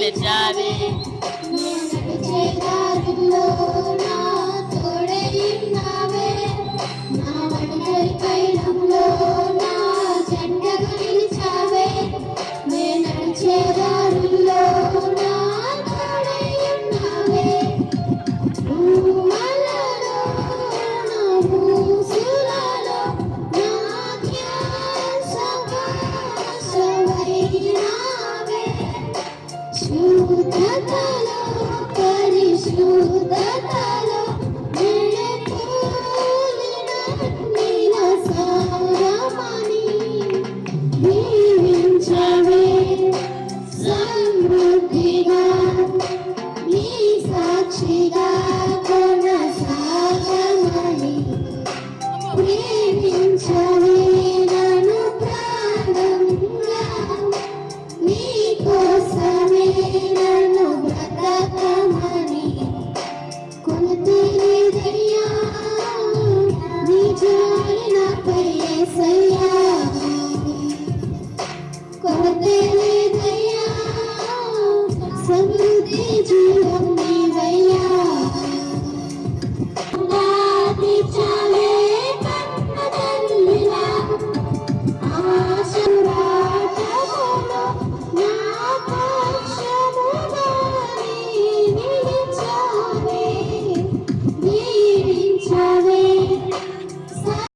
చేర్చావే. నడిచే దారిలో నా తోడై ఉన్నావే, నా ఒంటరి పయనంలో నా జెండగా నిలిచావే. నే నడిచే దారిలో నా తోడై ఉన్నావే, ఊహలలో నా ఊసులలో నా ధ్యాసకాశవైనావే. శుద్ధతలో పరిశుద్ధతలో నిలపోలిన నీల సారమణి దీవించవే. సమృద్ధిగా నీ సాక్షిగా కొనసాగమని ప్రేమించవే నన్ను ప్రాణంగా, నీ కోసమే నన్ను బ్రతకమని. కొలతలేదయ్యా నీ జాలి నాపై యేసయ్యా, కొలతలేదయ్యా సమృద్ధి జీవం